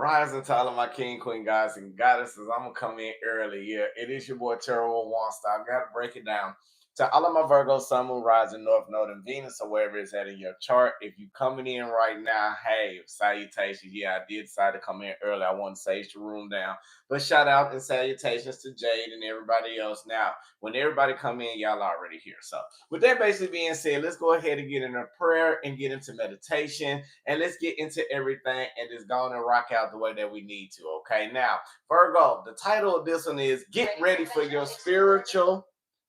Rising to all of my king, queen, guys, and goddesses. I'm gonna come in early. Yeah, it is your boy Terrell Waunstar. I gotta break it down. To all of my Virgo, Sun, Moon, Rising, North Node, and Venus, or wherever it's at in your chart. If you coming in right now, hey, salutations. Yeah, I did decide to come in early. I want to sage the room down. But shout out and salutations to Jade and everybody else. Now, when everybody come in, y'all already here. So with that basically being said, let's go ahead and get into prayer and get into meditation and let's get into everything and just go on and rock out the way that we need to. Okay, now Virgo, the title of this one is Get Ready for Your Spiritual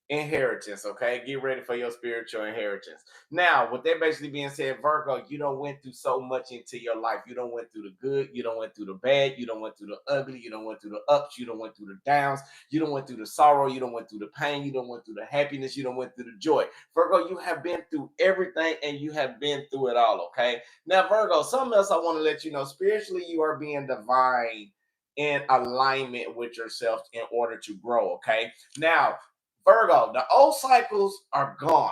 Inheritance. Okay, get ready for your spiritual inheritance. Now, with that basically being said, Virgo, you don't went through so much into your life. You don't went through the good, you don't went through the bad, you don't went through the ugly, you don't went through the ups, you don't went through the downs, you don't went through the sorrow, you don't went through the pain, you don't went through the happiness, you don't went through the joy. Virgo, you have been through everything and you have been through it all. Okay, now Virgo, something else I want to let you know, spiritually you are being divine in alignment with yourself in order to grow. Okay, now Virgo, the old cycles are gone.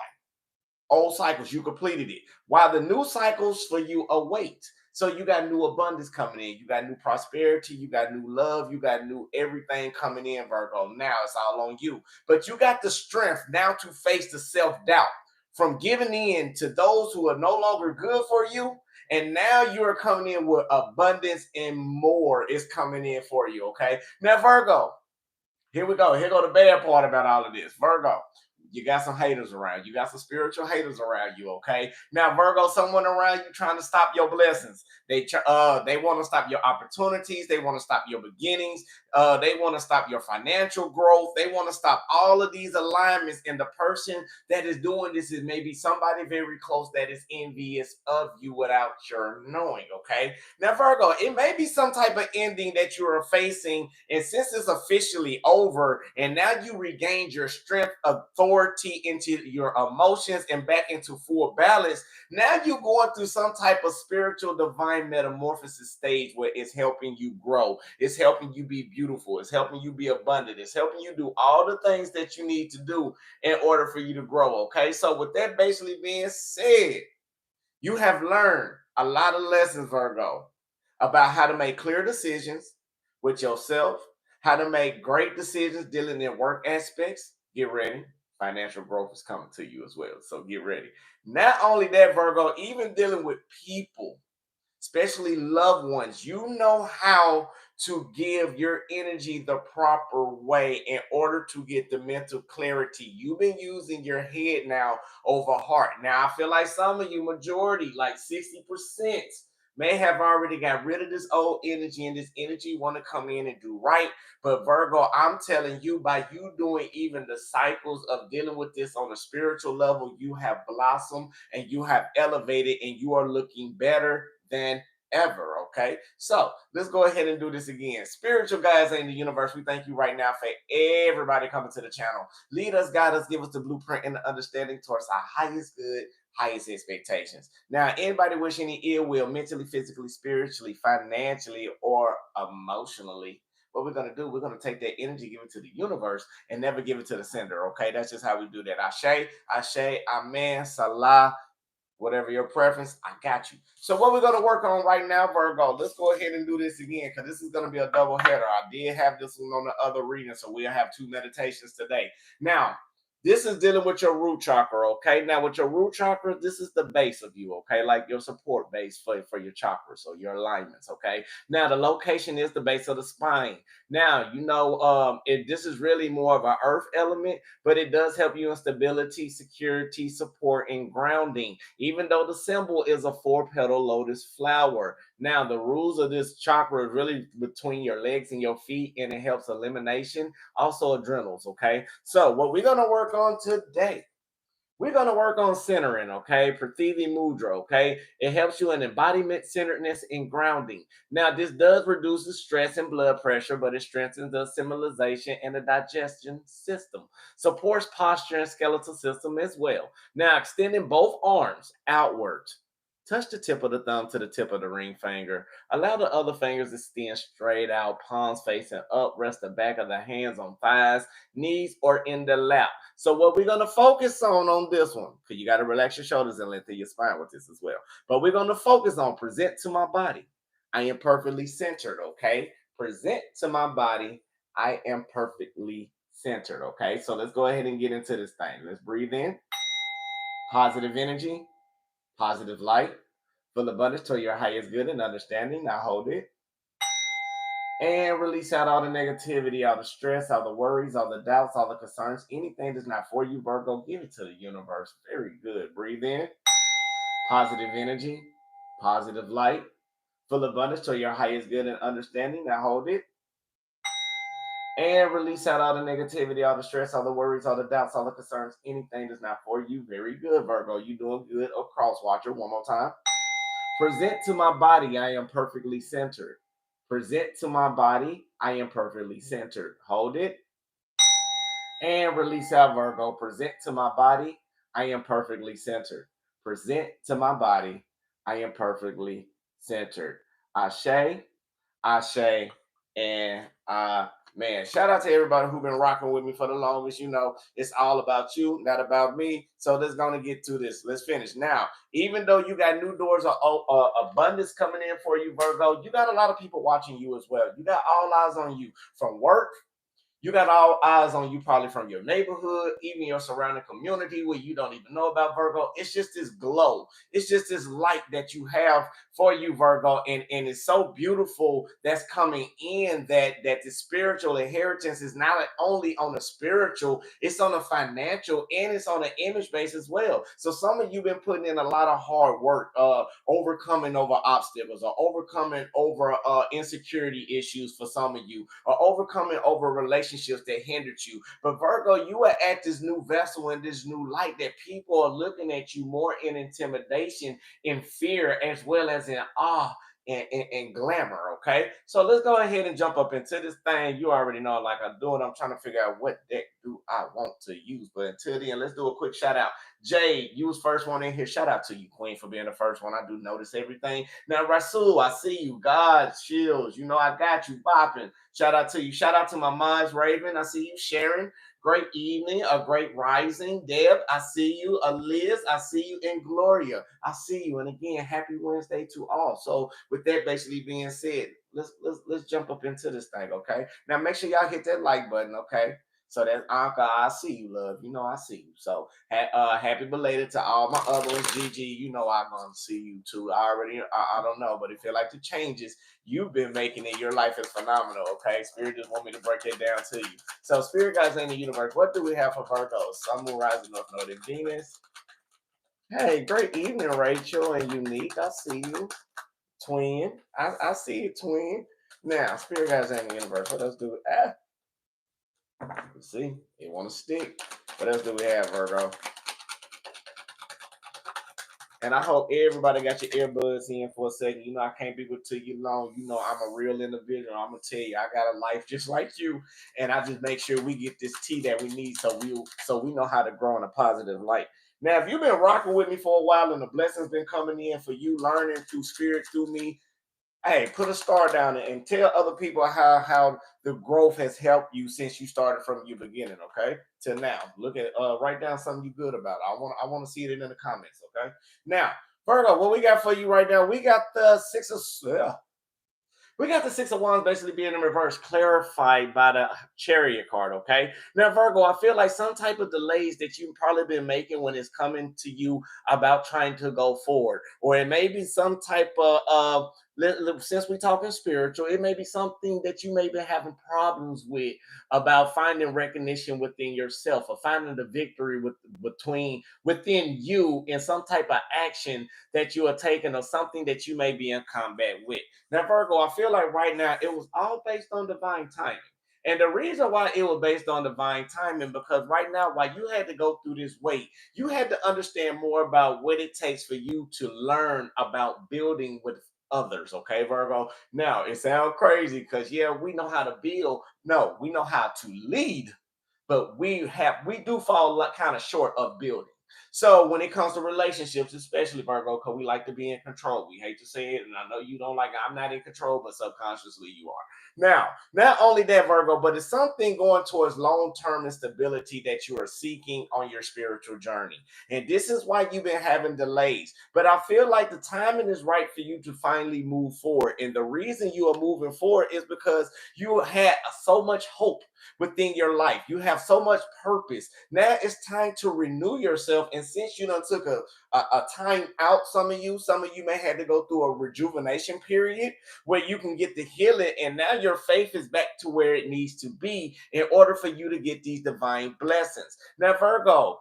Old cycles, you completed it. While the new cycles for you await. So you got new abundance coming in. You got new prosperity. You got new love. You got new everything coming in, Virgo. Now it's all on you. But you got the strength now to face the self-doubt from giving in to those who are no longer good for you. And now you are coming in with abundance and more is coming in for you, okay? Now, Virgo, here we go. Here go the bad part about all of this. Virgo, you got some haters around. You got some spiritual haters around you, okay? Now, Virgo, someone around you trying to stop your blessings. They want to stop your opportunities. They want to stop your beginnings. They want to stop your financial growth. They want to stop all of these alignments. And the person that is doing this is maybe somebody very close that is envious of you without your knowing, okay? Now, Virgo, it may be some type of ending that you are facing. And since it's officially over and now you regained your strength, authority into your emotions and back into full balance, now you're going through some type of spiritual divine metamorphosis stage where it's helping you grow. It's helping you be beautiful. It's helping you be abundant. It's helping you do all the things that you need to do in order for you to grow. Okay. So with that basically being said, you have learned a lot of lessons, Virgo, about how to make clear decisions with yourself, how to make great decisions dealing in work aspects. Get ready. Financial growth is coming to you as well. So get ready. Not only that, Virgo, even dealing with people, especially loved ones, you know how to give your energy the proper way in order to get the mental clarity. You've been using your head now over heart. Now, I feel like some of you, majority, like 60%, may have already got rid of this old energy and this energy want to come in and do right. But Virgo, I'm telling you, by you doing even the cycles of dealing with this on a spiritual level, you have blossomed and you have elevated and you are looking better than ever. Okay, so let's go ahead and do this again. Spiritual guys in the universe, we thank you right now for everybody coming to the channel. Lead us, guide us, give us the blueprint and the understanding towards our highest good, highest expectations. Now, anybody wish any ill will mentally, physically, spiritually, financially, or emotionally, what we're going to do, we're going to take that energy, give it to the universe, and never give it to the sender. Okay, that's just how we do that. Ashe, amen, salah, whatever your preference, I got you. So what we're going to work on right now, Virgo, let's go ahead and do this again because this is going to be a double header. I did have this one on the other reading, so we'll have two meditations today. Now, this is dealing with your root chakra, okay? Now, with your root chakra, this is the base of you, okay? Like your support base for your chakras or your alignments, okay? Now, the location is the base of the spine. Now, this is really more of an earth element, but it does help you in stability, security, support, and grounding, even though the symbol is a four-petal lotus flower. Now, the rules of this chakra is really between your legs and your feet, and it helps elimination, also adrenals, okay? So what we're going to work on today, we're going to work on centering, okay? Prithvi Mudra, okay? It helps you in embodiment, centeredness, and grounding. Now, this does reduce the stress and blood pressure, but it strengthens the assimilation and the digestion system. Supports posture and skeletal system as well. Now, extending both arms outwards. Touch the tip of the thumb to the tip of the ring finger. Allow the other fingers to extend straight out, palms facing up. Rest the back of the hands on thighs, knees, or in the lap. So what we're going to focus on this one, because you got to relax your shoulders and lengthen your spine with this as well. But we're going to focus on present to my body. I am perfectly centered, okay? Present to my body, I am perfectly centered, okay? So let's go ahead and get into this thing. Let's breathe in, positive energy, positive light, full abundance to your highest good and understanding. Now hold it. And release out all the negativity, all the stress, all the worries, all the doubts, all the concerns. Anything that's not for you, Virgo, give it to the universe. Very good. Breathe in, positive energy, positive light, full abundance to your highest good and understanding. Now hold it. And release out all the negativity, all the stress, all the worries, all the doubts, all the concerns. Anything that's not for you. Very good, Virgo. You doing good. A cross watcher. One more time. Present to my body, I am perfectly centered. Present to my body, I am perfectly centered. Hold it. And release out, Virgo. Present to my body, I am perfectly centered. Present to my body, I am perfectly centered. Ashe, Ashe, and man, shout out to everybody who's been rocking with me for the longest. You know, it's all about you, not about me. So let's gonna get to this. Let's finish now. Even though you got new doors of abundance coming in for you, Virgo, you got a lot of people watching you as well. You got all eyes on you from work. You got all eyes on you, probably from your neighborhood, even your surrounding community where you don't even know about, Virgo. It's just this glow. It's just this light that you have for you, Virgo. And it's so beautiful that's coming in that the spiritual inheritance is not only on the spiritual, it's on the financial and it's on the image base as well. So some of you been putting in a lot of hard work, overcoming over obstacles or overcoming over insecurity issues for some of you, or overcoming over relationships that hindered you. But Virgo, you are at this new vessel and this new light that people are looking at you more in intimidation, in fear, as well as in awe and glamour. Okay, so let's go ahead and jump up into this thing. You already know, like I'm doing, I'm trying to figure out what deck do I want to use. But until then, let's do a quick shout out. Jade, you was first one in here. Shout out to you, Queen, for being the first one. I do notice everything. Now, Rasul, I see you. God, Shields, you know I got you bopping. Shout out to you. Shout out to my minds, Raven. I see you, Sharon. Great evening, a great rising. Deb, I see you. Liz, I see you. And Gloria, I see you. And again, happy Wednesday to all. So, with that basically being said, let's jump up into this thing, okay? Now, make sure y'all hit that like button, okay? So that Anka, I see you, love. You know I see you. So happy belated to all my other ones. Gigi, you know I'm gonna see you too. I don't know, but if you like the changes you've been making in your life is phenomenal. Okay, Spirit just want me to break that down to you. So Spirit guys in the universe, what do we have for Virgo? Sun, Moon, Rising, North Node, and Venus. Hey, great evening, Rachel and Unique. I see you, Twin. I see you, Twin. Now, Spirit guys in the universe, what else do we? See, they want to stick. What else do we have, Virgo? And I hope everybody got your earbuds in for a second. You know, I can't be with to you long. You know, I'm a real individual. I'm gonna tell you, I got a life just like you, and I just make sure we get this tea that we need so we know how to grow in a positive light. Now, if you've been rocking with me for a while and the blessings been coming in for you, learning through spirit through me, hey, put a star down there and tell other people how the growth has helped you since you started from your beginning, okay? Till now. Look at write down something you good about. I want to see it in the comments, okay? Now, Virgo, what we got for you right now? We got the Six of Wands basically being in reverse, clarified by the Chariot card, okay? Now, Virgo, I feel like some type of delays that you've probably been making when it's coming to you about trying to go forward. Or it may be some type of since we're talking spiritual, it may be something that you may be having problems with about finding recognition within yourself or finding the victory within you in some type of action that you are taking or something that you may be in combat with. Now, Virgo, I feel like right now it was all based on divine timing. And the reason why it was based on divine timing, because right now, while you had to go through this wait, you had to understand more about what it takes for you to learn about building with others. Okay, Virgo. Now, it sounds crazy because, yeah, we know how to build. No, we know how to lead, but we do fall kind of short of building. So when it comes to relationships, especially Virgo, because we like to be in control. We hate to say it, and I know you don't like it. I'm not in control, but subconsciously you are. Now, not only that, Virgo, but it's something going towards long-term stability that you are seeking on your spiritual journey. And this is why you've been having delays. But I feel like the timing is right for you to finally move forward. And the reason you are moving forward is because you had so much hope within your life. You have so much purpose. Now it's time to renew yourself. And since you done took a time out, some of you may have to go through a rejuvenation period where you can get the healing. And now your faith is back to where it needs to be in order for you to get these divine blessings. Now, Virgo,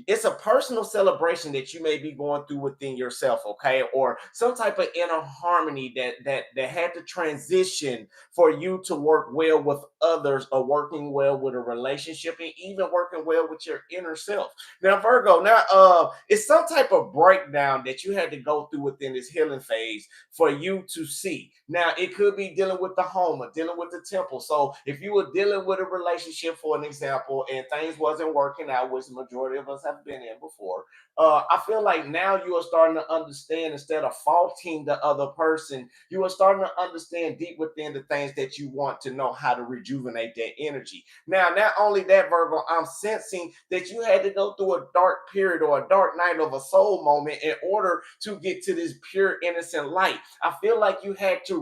it's a personal celebration that you may be going through within yourself, okay, or some type of inner harmony that had to transition for you to work well with others, or working well with a relationship, and even working well with your inner self. Now, Virgo, now it's some type of breakdown that you had to go through within this healing phase for you to see. Now, it could be dealing with the home or dealing with the temple. So if you were dealing with a relationship, for an example, and things wasn't working out, which the majority of us have been in before, I feel like now you are starting to understand, instead of faulting the other person, you are starting to understand deep within the things that you want to know how to rejuvenate that energy. Now, not only that, Virgo, I'm sensing that you had to go through a dark period or a dark night of a soul moment in order to get to this pure, innocent light. I feel like you had to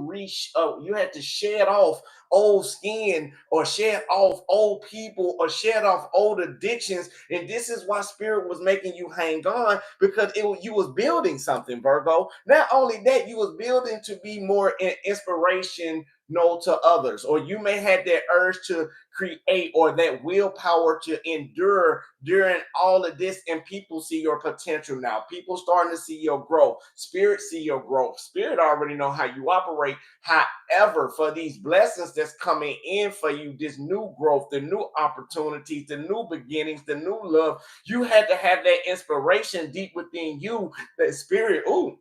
shed off old skin, or shed off old people, or shed off old addictions. And this is why spirit was making you hang on, because you was building something, Virgo. Not only that, you was building to be more inspiration no to others, or you may have that urge to create, or that willpower to endure during all of this. And people see your potential now. People starting to see your growth. Spirit see your growth. Spirit already know how you operate. However, for these blessings that's coming in for you, this new growth, the new opportunities, the new beginnings, the new love, you had to have that inspiration deep within you. That spirit, ooh,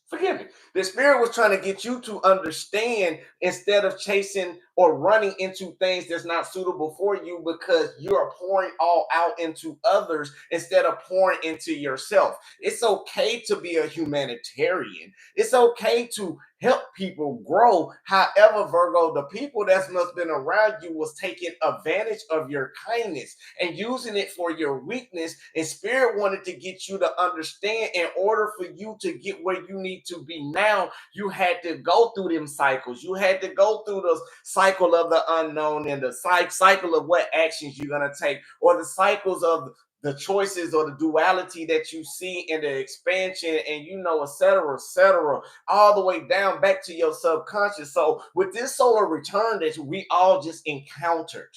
forgive me. The spirit was trying to get you to understand, instead of chasing or running into things that's not suitable for you, because you are pouring all out into others instead of pouring into yourself. It's okay to be a humanitarian. It's okay to help people grow. However, Virgo, the people that must have been around you was taking advantage of your kindness and using it for your weakness. And spirit wanted to get you to understand, in order for you to get where you need to be now, you had to go through them cycles. You had to go through the cycle of the unknown, and the cycle of what actions you're going to take, or the cycles of the choices, or the duality that you see in the expansion, and et cetera, all the way down back to your subconscious. So with this solar return that we all just encountered,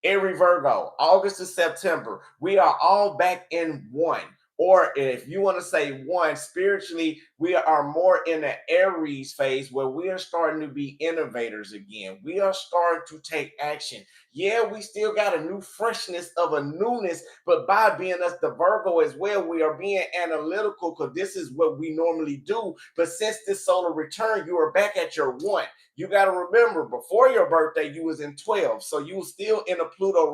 every Virgo, August to September, we are all back in one. Or if you want to say one, spiritually, we are more in the Aries phase, where we are starting to be innovators again. We are starting to take action. Yeah, we still got a new freshness of a newness, but by being us the Virgo as well, we are being analytical, because this is what we normally do. But since this solar return, you are back at your one. You got to remember, before your birthday, you was in 12. So you was still in a Pluto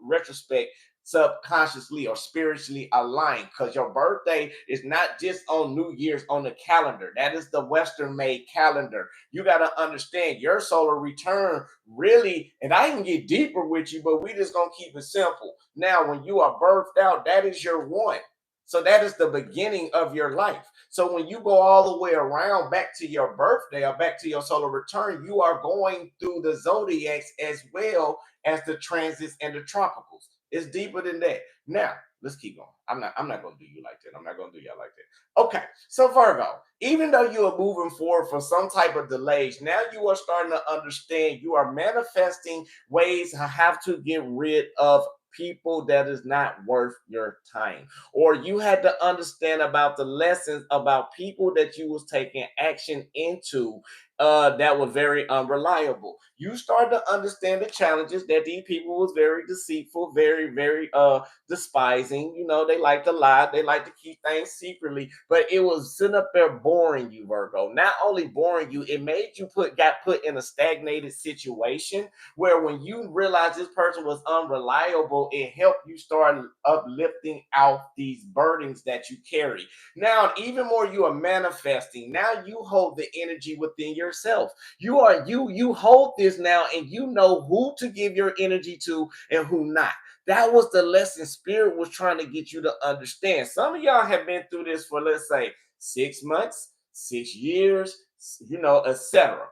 retrospect, subconsciously or spiritually aligned, because your birthday is not just on New Year's on the calendar. That is the Western made calendar. You got to understand your solar return really, and I can get deeper with you, but we just gonna keep it simple. Now, when you are birthed out, that is your one. So that is the beginning of your life. So when you go all the way around back to your birthday, or back to your solar return, you are going through the zodiacs as well as the transits and the tropicals. It's deeper than that. Now, let's keep going. I'm not gonna do you like that. I'm not gonna do y'all like that. Okay. So Virgo, even though you are moving forward for some type of delays, now you are starting to understand, you are manifesting ways to have to get rid of people that is not worth your time. Or you had to understand about the lessons about people that you was taking action into, that were very unreliable. You start to understand the challenges that these people was very deceitful, very despising. You know, they like to lie, they like to keep things secretly, but it was sitting up there boring you, Virgo. Not only boring you, it made you got put in a stagnated situation where when you realize this person was unreliable, it helped you start uplifting out these burdens that you carry. Now, even more, you are manifesting. Now you hold the energy within yourself. You hold this now, and you know who to give your energy to and who not. That was the lesson Spirit was trying to get you to understand. Some of y'all have been through this for, let's say, 6 months, 6 years, etc.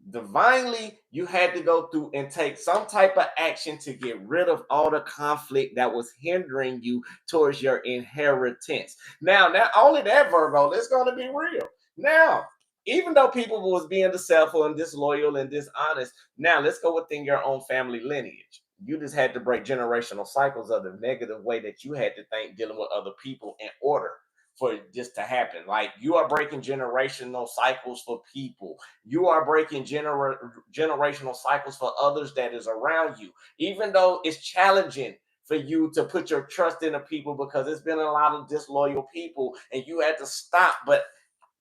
Divinely, you had to go through and take some type of action to get rid of all the conflict that was hindering you towards your inheritance. Now, not only that, Virgo, let's going to be real. Now, even though people was being deceitful and disloyal and dishonest, now let's go within your own family lineage. You just had to break generational cycles of the negative way that you had to think dealing with other people in order for this to happen. Like, you are breaking generational cycles for people. You are breaking generational cycles for others that is around you. Even though it's challenging for you to put your trust in the people because it's been a lot of disloyal people and you had to stop. But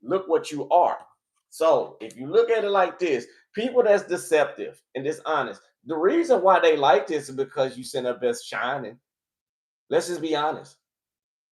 look what you are. So if you look at it like this, people that's deceptive and dishonest, the reason why they like this is because you send their best shining. Let's just be honest.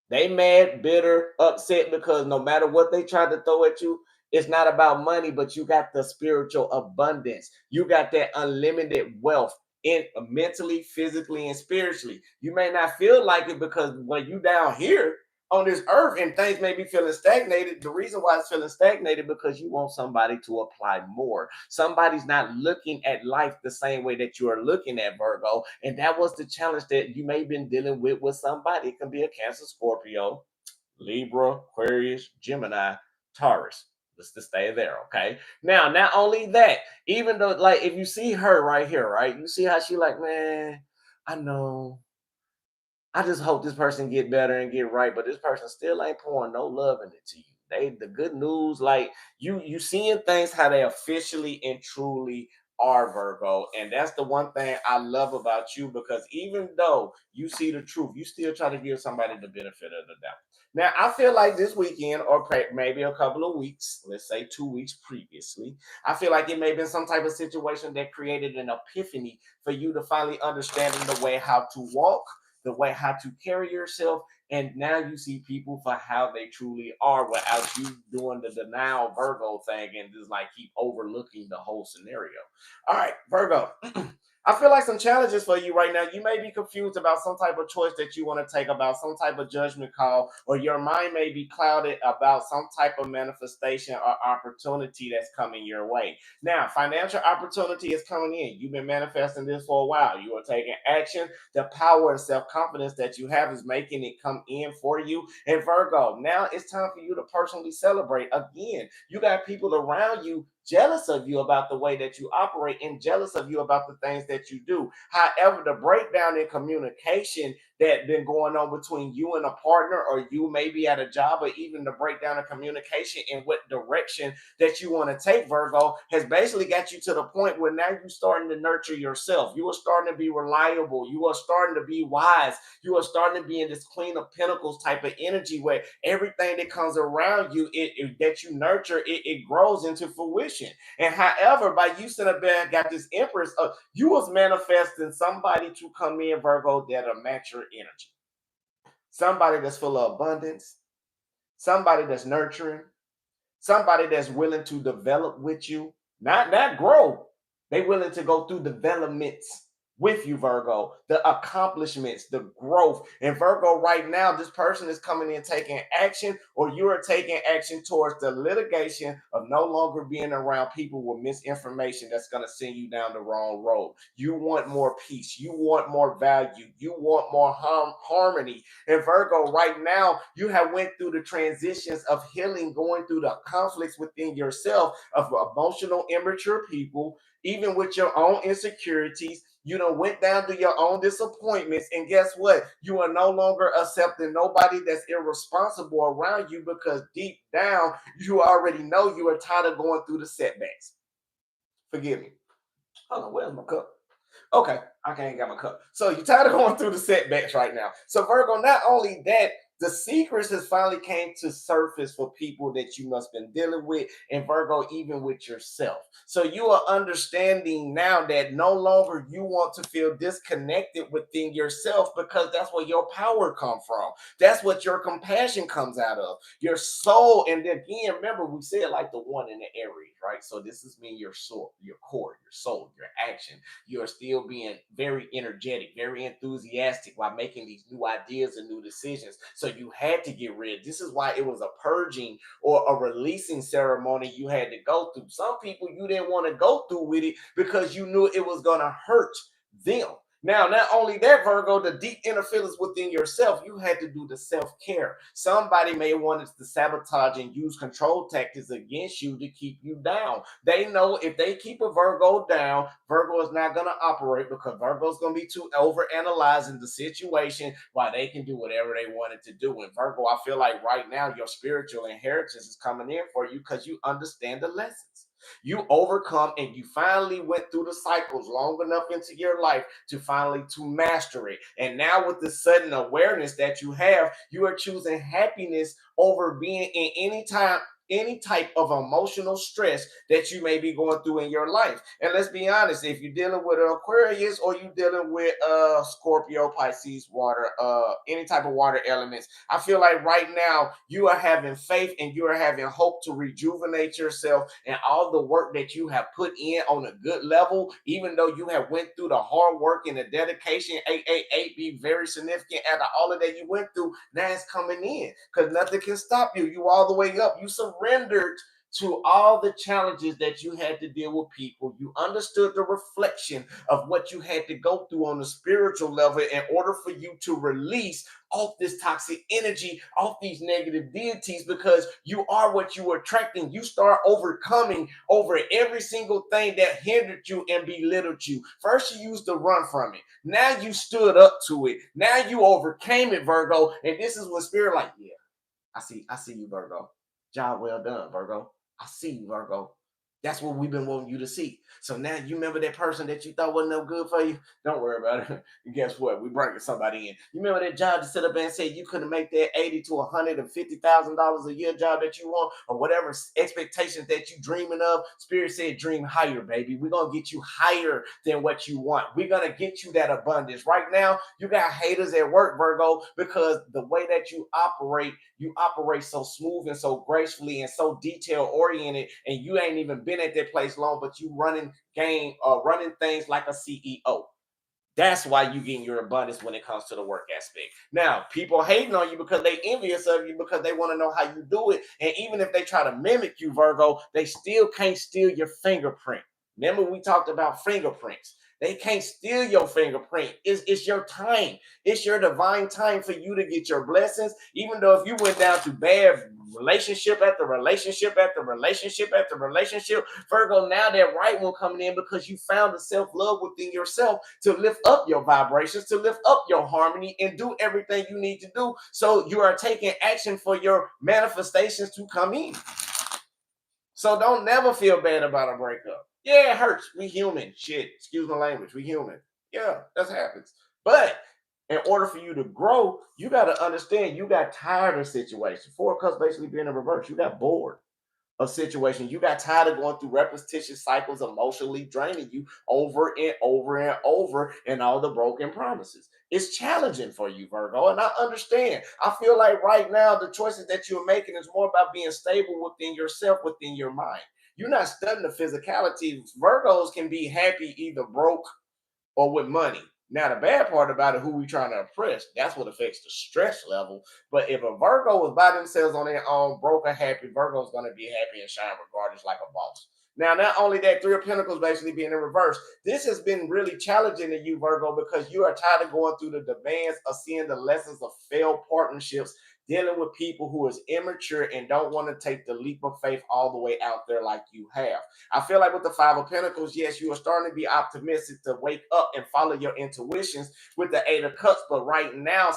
They mad, bitter, upset because no matter what they try to throw at you, it's not about money, but you got the spiritual abundance. You got that unlimited wealth in mentally, physically, and spiritually. You may not feel like it because when you down here on this earth and things may be feeling stagnated, the reason why it's feeling stagnated because you want somebody to apply more. Somebody's not looking at life the same way that you are looking at, Virgo. And that was the challenge that you may have been dealing with somebody. It can be a Cancer, Scorpio, Libra, Aquarius, Gemini, Taurus. Let's just stay there, okay? Now, not only that, even though, like, if you see her right here, right, you see how she like, man, I know, I just hope this person get better and get right, but this person still ain't pouring no love into you. They the good news, like, you seeing things how they officially and truly are, Virgo. And that's the one thing I love about you, because even though you see the truth, you still try to give somebody the benefit of the doubt. Now, I feel like this weekend, or maybe a couple of weeks, let's say 2 weeks previously, I feel like it may have been some type of situation that created an epiphany for you to finally understanding the way how to walk, the way how to carry yourself, and now you see people for how they truly are without you doing the denial Virgo thing and just like keep overlooking the whole scenario. All right, Virgo. I feel like some challenges for you right now. You may be confused about some type of choice that you want to take, about some type of judgment call, or your mind may be clouded about some type of manifestation or opportunity that's coming your way. Now, financial opportunity is coming in. You've been manifesting this for a while. You are taking action. The power and self-confidence that you have is making it come in for you. And Virgo, now it's time for you to personally celebrate. Again, you got people around you jealous of you about the way that you operate and jealous of you about the things that you do. However, the breakdown in communication that been going on between you and a partner, or you may be at a job, or even the breakdown of communication in what direction that you want to take, Virgo, has basically got you to the point where now you're starting to nurture yourself. You are starting to be reliable. You are starting to be wise. You are starting to be in this Queen of Pentacles type of energy where everything that comes around you, that you nurture, it grows into fruition. And however, by you sitting up there, got this Empress, you was manifesting somebody to come in, Virgo, that'll match your energy. Somebody that's full of abundance, somebody that's nurturing, somebody that's willing to develop with you, not grow. They willing to go through developments with you, Virgo, the accomplishments, the growth. And Virgo, right now, this person is coming in taking action, or you are taking action towards the litigation of no longer being around people with misinformation that's going to send you down the wrong road. You want more peace. You want more value. You want more harmony. And Virgo, right now, you have went through the transitions of healing, going through the conflicts within yourself of emotional, immature people, even with your own insecurities, You done went down to your own disappointments, and guess what? You are no longer accepting nobody that's irresponsible around you because deep down you already know you are tired of going through the setbacks. Forgive me. Hold on, where's my cup? Okay, I can't get my cup. So you're tired of going through the setbacks right now. So Virgo, not only that, the secrets has finally came to surface for people that you must been dealing with, and Virgo, even with yourself. So you are understanding now that no longer you want to feel disconnected within yourself because that's where your power come from. That's what your compassion comes out of. Your soul, and then again, remember we said like the one in the Aries, right? So this is mean your soul, your core, your soul, your action. You're still being very energetic, very enthusiastic while making these new ideas and new decisions. So you had to get rid. This is why it was a purging or a releasing ceremony you had to go through. Some people you didn't want to go through with it because you knew it was going to hurt them. Now, not only that, Virgo, the deep inner feelings within yourself, you had to do the self-care. Somebody may want to sabotage and use control tactics against you to keep you down. They know if they keep a Virgo down, Virgo is not going to operate because Virgo is going to be too over analyzing the situation while they can do whatever they wanted to do. And Virgo, I feel like right now your spiritual inheritance is coming in for you because you understand the lessons. You overcome and you finally went through the cycles long enough into your life to finally to master it. And now with the sudden awareness that you have, you are choosing happiness over being in any type of emotional stress that you may be going through in your life. And let's be honest, if you're dealing with an Aquarius or you're dealing with Scorpio, Pisces, water, any type of water elements, I feel like right now you are having faith and you are having hope to rejuvenate yourself, and all the work that you have put in on a good level, even though you have went through the hard work and the dedication, 888 be very significant after all of that you went through, now it's coming in because nothing can stop you. You all the way up. You surrendered to all the challenges that you had to deal with people. You understood the reflection of what you had to go through on the spiritual level in order for you to release off this toxic energy, off these negative deities, because you are what you are attracting. You start overcoming over every single thing that hindered you and belittled you. First, you used to run from it. Now you stood up to it. Now you overcame it, Virgo. And this is what spirit like, yeah, I see you, Virgo. Job well done, Virgo. I see you, Virgo. That's what we've been wanting you to see. So now you remember that person that you thought wasn't no good for you? Don't worry about it. And guess what? We bringing somebody in. You remember that job to sit up and say you couldn't make that $80,000 to $150,000 a year job that you want, or whatever expectations that you dreaming of? Spirit said, dream higher, baby. We're gonna get you higher than what you want. We're gonna get you that abundance. Right now, you got haters at work, Virgo, because the way that you operate so smooth and so gracefully and so detail oriented, and you ain't even been at that place long, but you running things like a CEO. That's why you getting your abundance when it comes to the work aspect. Now, people hating on you because they envious of you because they want to know how you do it. And even if they try to mimic you, Virgo, they still can't steal your fingerprint. Remember, we talked about fingerprints. They can't steal your fingerprint. It's your time. It's your divine time for you to get your blessings. Even though if you went down to bad relationship after relationship after relationship after relationship, Virgo, now that right one coming in because you found the self-love within yourself to lift up your vibrations, to lift up your harmony, and do everything you need to do. So you are taking action for your manifestations to come in. So don't never feel bad about a breakup. Yeah, it hurts. We human. Shit. Excuse my language. We human. Yeah, that happens. But in order for you to grow, you got to understand you got tired of situations. Four cups basically being in reverse. You got bored of situations. You got tired of going through repetitious cycles, emotionally draining you over and over and over, and all the broken promises. It's challenging for you, Virgo, and I understand. I feel like right now the choices that you're making is more about being stable within yourself, within your mind. You're not studying the physicality. Virgos can be happy either broke or with money. Now, the bad part about it, who we trying to oppress, that's what affects the stress level. But if a Virgo is by themselves on their own, broke or happy, Virgo's going to be happy and shine regardless like a boss. Now, not only that, Three of Pentacles basically being in reverse. This has been really challenging to you, Virgo, because you are tired of going through the demands of seeing the lessons of failed partnerships dealing with people who is immature and don't want to take the leap of faith all the way out there like you have. I feel like with the Five of Pentacles, yes, you are starting to be optimistic to wake up and follow your intuitions with the Eight of Cups. But right now,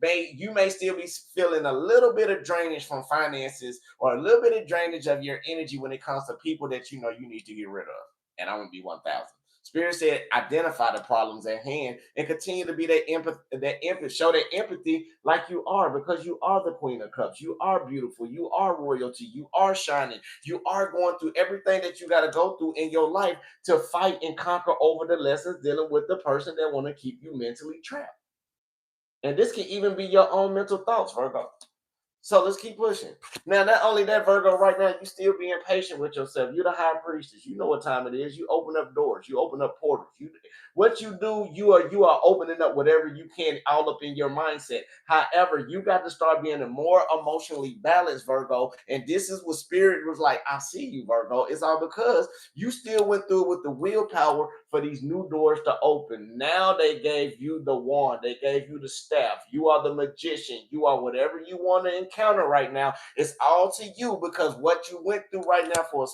you may still be feeling a little bit of drainage from finances or a little bit of drainage of your energy when it comes to people that you know you need to get rid of. And I'm gonna be 1,000. Spirit said, identify the problems at hand and continue to be that empathy, show that empathy like you are, because you are the Queen of Cups. You are beautiful. You are royalty. You are shining. You are going through everything that you got to go through in your life to fight and conquer over the lessons dealing with the person that want to keep you mentally trapped. And this can even be your own mental thoughts, Virgo. So let's keep pushing. Now, not only that, Virgo, right now, you still being patient with yourself. You're the high priestess. You know what time it is. You open up doors. You open up portals. What you do, you are opening up whatever you can all up in your mindset. However, you got to start being a more emotionally balanced, Virgo. And this is what Spirit was like, I see you, Virgo. It's all because you still went through with the willpower for these new doors to open. Now they gave you the wand. They gave you the staff. You are the magician. You are whatever you want to encounter right now. It's all to you, because what you went through right now for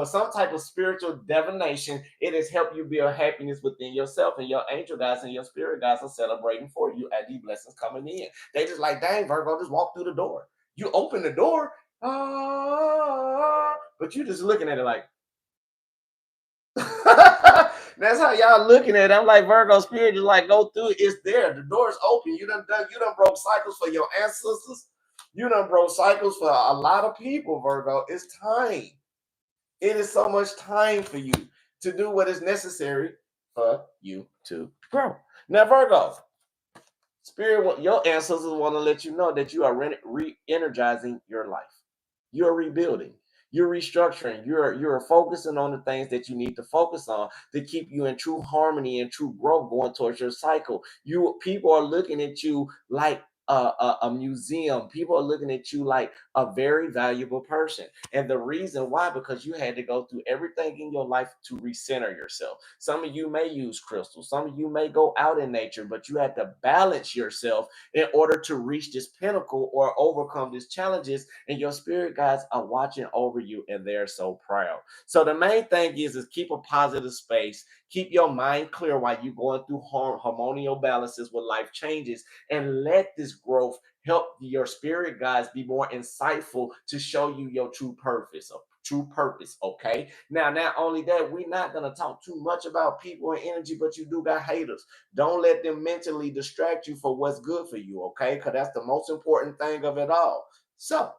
some type of spiritual divination, it has helped you build happiness within yourself, and your angel guys and your spirit guys are celebrating for you as these blessings coming in. They just like, dang, Virgo, just walk through the door. You open the door, but you just looking at it like, that's how y'all looking at it. I'm like, Virgo spirit is like, go through it. It's there. The door's open. You done broke cycles for your ancestors. You done broke cycles for a lot of people, Virgo. It's time. It is so much time for you to do what is necessary for you to grow. Now, Virgo, Spirit, your ancestors want to let you know that you are re-energizing your life. You're rebuilding. You're restructuring. You're focusing on the things that you need to focus on to keep you in true harmony and true growth going towards your cycle. People are looking at you like a museum. People are looking at you like a very valuable person. And the reason why, because you had to go through everything in your life to recenter yourself. Some of you may use crystals. Some of you may go out in nature, but you had to balance yourself in order to reach this pinnacle or overcome these challenges. And your spirit guides are watching over you, and they're so proud. So the main thing is keep a positive space. Keep your mind clear while you're going through hormonal balances with life changes, and let this growth help your spirit guides be more insightful to show you your true purpose. Okay, now not only that, we're not going to talk too much about people and energy, but you do got haters. Don't let them mentally distract you for what's good for you. Okay, because that's the most important thing of it all. So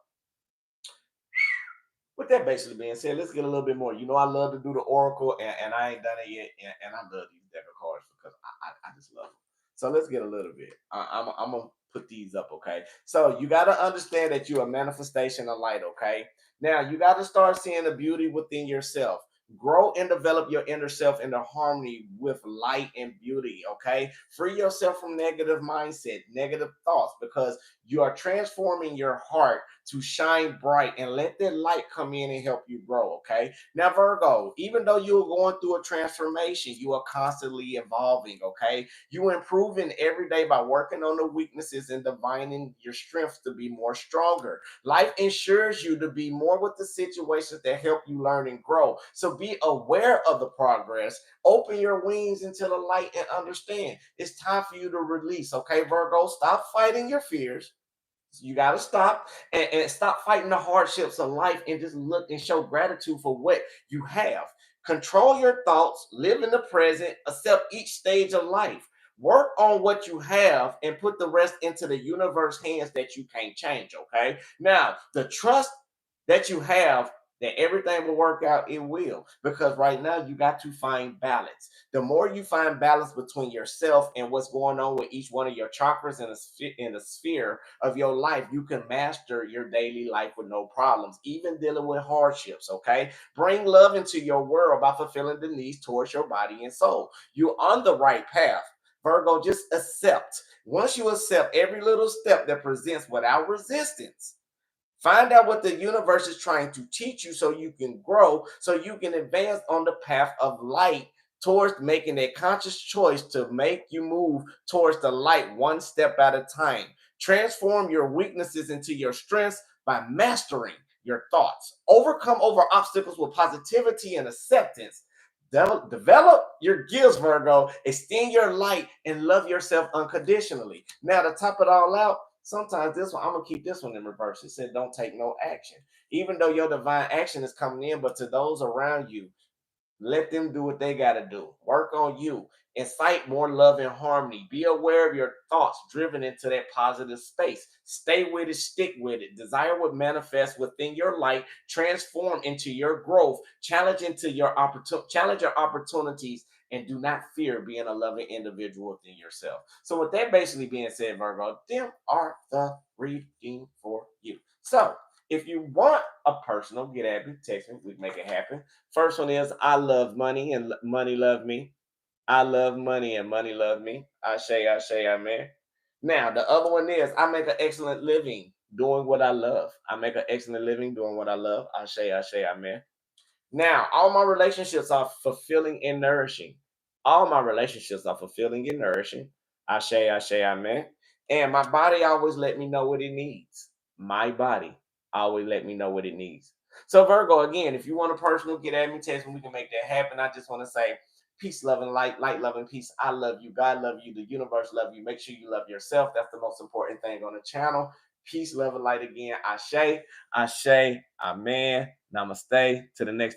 with that basically being said, let's get a little bit more. You know, I love to do the oracle, and I ain't done it yet, and I love these deck of cards because I just love them. So let's get a little bit. I'm gonna put these up, okay? So you got to understand that you're a manifestation of light, okay? Now you got to start seeing the beauty within yourself. Grow and develop your inner self into harmony with light and beauty, okay? Free yourself from negative mindset, negative thoughts, because you are transforming your heart to shine bright, and let that light come in and help you grow, okay? Now, Virgo, even though you're going through a transformation, you are constantly evolving, okay? You improving every day by working on the weaknesses and divining your strengths to be more stronger. Life ensures you to be more with the situations that help you learn and grow. So be aware of the progress. Open your wings into the light and understand. It's time for you to release, okay, Virgo? Stop fighting your fears. You got to stop and stop fighting the hardships of life, and just look and show gratitude for what you have. Control your thoughts, live in the present, accept each stage of life. Work on what you have and put the rest into the universe hands that you can't change, okay? Now, the trust that you have that everything will work out, it will. Because right now you got to find balance. The more you find balance between yourself and what's going on with each one of your chakras in the sphere of your life, you can master your daily life with no problems, even dealing with hardships, okay? Bring love into your world by fulfilling the needs towards your body and soul. You're on the right path. Virgo, just accept. Once you accept every little step that presents without resistance, find out what the universe is trying to teach you so you can grow, so you can advance on the path of light towards making a conscious choice to make you move towards the light one step at a time. Transform your weaknesses into your strengths by mastering your thoughts. Overcome over obstacles with positivity and acceptance. Develop your gifts, Virgo. Extend your light and love yourself unconditionally. Now, to top it all out, sometimes this one, I'm going to keep this one in reverse. It said, don't take no action. Even though your divine action is coming in, but to those around you, let them do what they got to do. Work on you. Incite more love and harmony. Be aware of your thoughts driven into that positive space. Stay with it, stick with it. Desire what manifests within your light, transform into your growth, challenge your opportunities, and do not fear being a loving individual within yourself. So, with that basically being said, Virgo, them are the reading for you. So, if you want a personal, get at me, text me, we can make it happen. First one is I love money and money love me. I love money and money love me. I say, amen. Now, the other one is I make an excellent living doing what I love. I make an excellent living doing what I love. I say, amen. Now, all my relationships are fulfilling and nourishing. All my relationships are fulfilling and nourishing. I say, amen. And my body always let me know what it needs. My body always let me know what it needs. So, Virgo, again, if you want a personal, get at me, text me, we can make that happen. I just want to say peace, love, and light, love, and peace. I love you. God love you. The universe love you. Make sure you love yourself. That's the most important thing on the channel. Peace, love, and light again. Ashe, amen. Namaste. To the next time.